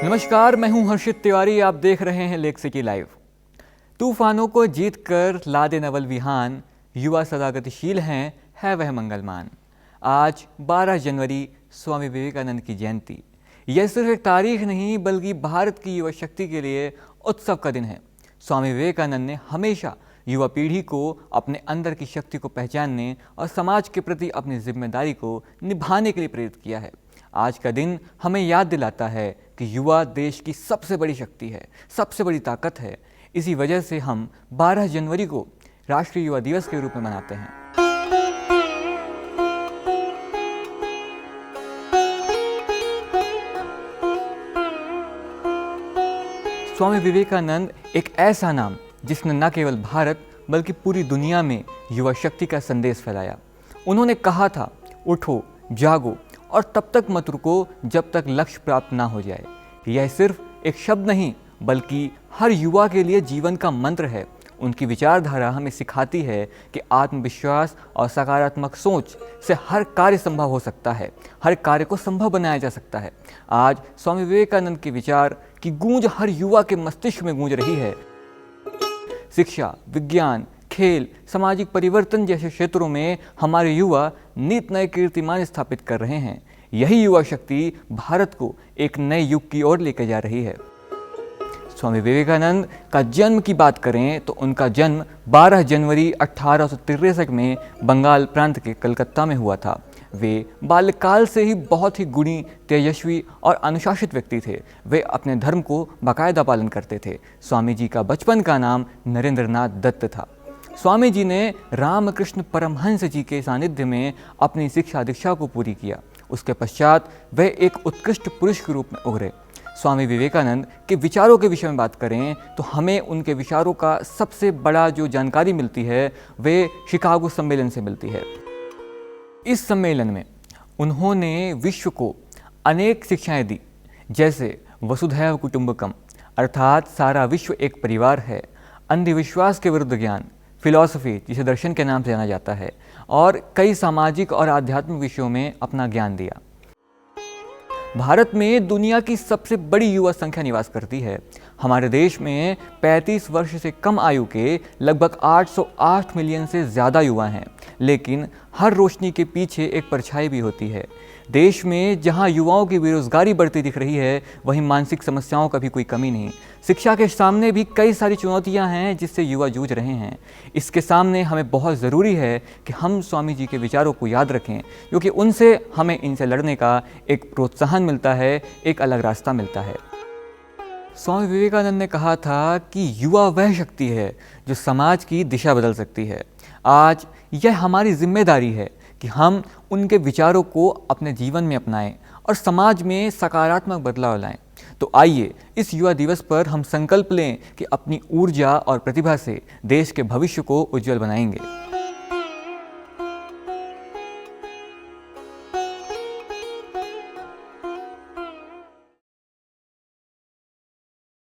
नमस्कार, मैं हूं हर्षित तिवारी। आप देख रहे हैं लेक सिटी लाइव। तूफानों को जीत कर लादे नवल विहान, युवा सदा गतिशील हैं, है वह मंगलमान। आज 12 जनवरी स्वामी विवेकानंद की जयंती। यह सिर्फ एक तारीख नहीं बल्कि भारत की युवा शक्ति के लिए उत्सव का दिन है। स्वामी विवेकानंद ने हमेशा युवा पीढ़ी को अपने अंदर की शक्ति को पहचानने और समाज के प्रति अपनी जिम्मेदारी को निभाने के लिए प्रेरित किया है। आज का दिन हमें याद दिलाता है कि युवा देश की सबसे बड़ी शक्ति है, सबसे बड़ी ताकत है। इसी वजह से हम 12 जनवरी को राष्ट्रीय युवा दिवस के रूप में मनाते हैं। स्वामी विवेकानंद एक ऐसा नाम जिसने न केवल भारत बल्कि पूरी दुनिया में युवा शक्ति का संदेश फैलाया। उन्होंने कहा था, उठो, जागो और तब तक मत रुको जब तक लक्ष्य प्राप्त ना हो जाए। यह सिर्फ एक शब्द नहीं बल्कि हर युवा के लिए जीवन का मंत्र है। उनकी विचारधारा हमें सिखाती है कि आत्मविश्वास और सकारात्मक सोच से हर कार्य संभव हो सकता है, हर कार्य को संभव बनाया जा सकता है। आज स्वामी विवेकानंद के विचार की गूंज हर युवा के मस्तिष्क में गूंज रही है। शिक्षा, विज्ञान, खेल, सामाजिक परिवर्तन जैसे क्षेत्रों में हमारे युवा नित नए कीर्तिमान स्थापित कर रहे हैं। यही युवा शक्ति भारत को एक नए युग की ओर लेकर जा रही है। स्वामी विवेकानंद का जन्म की बात करें तो उनका जन्म 12 जनवरी 1863 में बंगाल प्रांत के कलकत्ता में हुआ था। वे बाल्यकाल से ही बहुत ही गुणी, तेजस्वी और अनुशासित व्यक्ति थे। वे अपने धर्म को बाकायदा पालन करते थे। स्वामी जी का बचपन का नाम नरेंद्रनाथ दत्त था। स्वामी जी ने रामकृष्ण परमहंस जी के सानिध्य में अपनी शिक्षा दीक्षा को पूरी किया। उसके पश्चात वे एक उत्कृष्ट पुरुष के रूप में उभरे। स्वामी विवेकानंद के विचारों के विषय में बात करें तो हमें उनके विचारों का सबसे बड़ा जो जानकारी मिलती है वे शिकागो सम्मेलन से मिलती है। इस सम्मेलन में उन्होंने विश्व को अनेक शिक्षाएं दी, जैसे वसुधैव कुटुंबकम अर्थात सारा विश्व एक परिवार है, अंधविश्वास के विरुद्ध ज्ञान, फिलॉसफी जिसे दर्शन के नाम से जाना जाता है, और कई सामाजिक और आध्यात्मिक विषयों में अपना ज्ञान दिया। भारत में दुनिया की सबसे बड़ी युवा संख्या निवास करती है। हमारे देश में 35 वर्ष से कम आयु के लगभग 808 मिलियन से ज़्यादा युवा हैं, लेकिन हर रोशनी के पीछे एक परछाई भी होती है। देश में जहां युवाओं की बेरोजगारी बढ़ती दिख रही है, वहीं मानसिक समस्याओं का भी कोई कमी नहीं। शिक्षा के सामने भी कई सारी चुनौतियां हैं जिससे युवा जूझ रहे हैं। इसके सामने हमें बहुत ज़रूरी है कि हम स्वामी जी के विचारों को याद रखें, क्योंकि उनसे हमें इनसे लड़ने का एक प्रोत्साहन मिलता है, एक अलग रास्ता मिलता है। स्वामी विवेकानंद ने कहा था कि युवा वह शक्ति है जो समाज की दिशा बदल सकती है। आज यह हमारी जिम्मेदारी है कि हम उनके विचारों को अपने जीवन में अपनाएं और समाज में सकारात्मक बदलाव लाएं। तो आइए इस युवा दिवस पर हम संकल्प लें कि अपनी ऊर्जा और प्रतिभा से देश के भविष्य को उज्जवल बनाएंगे।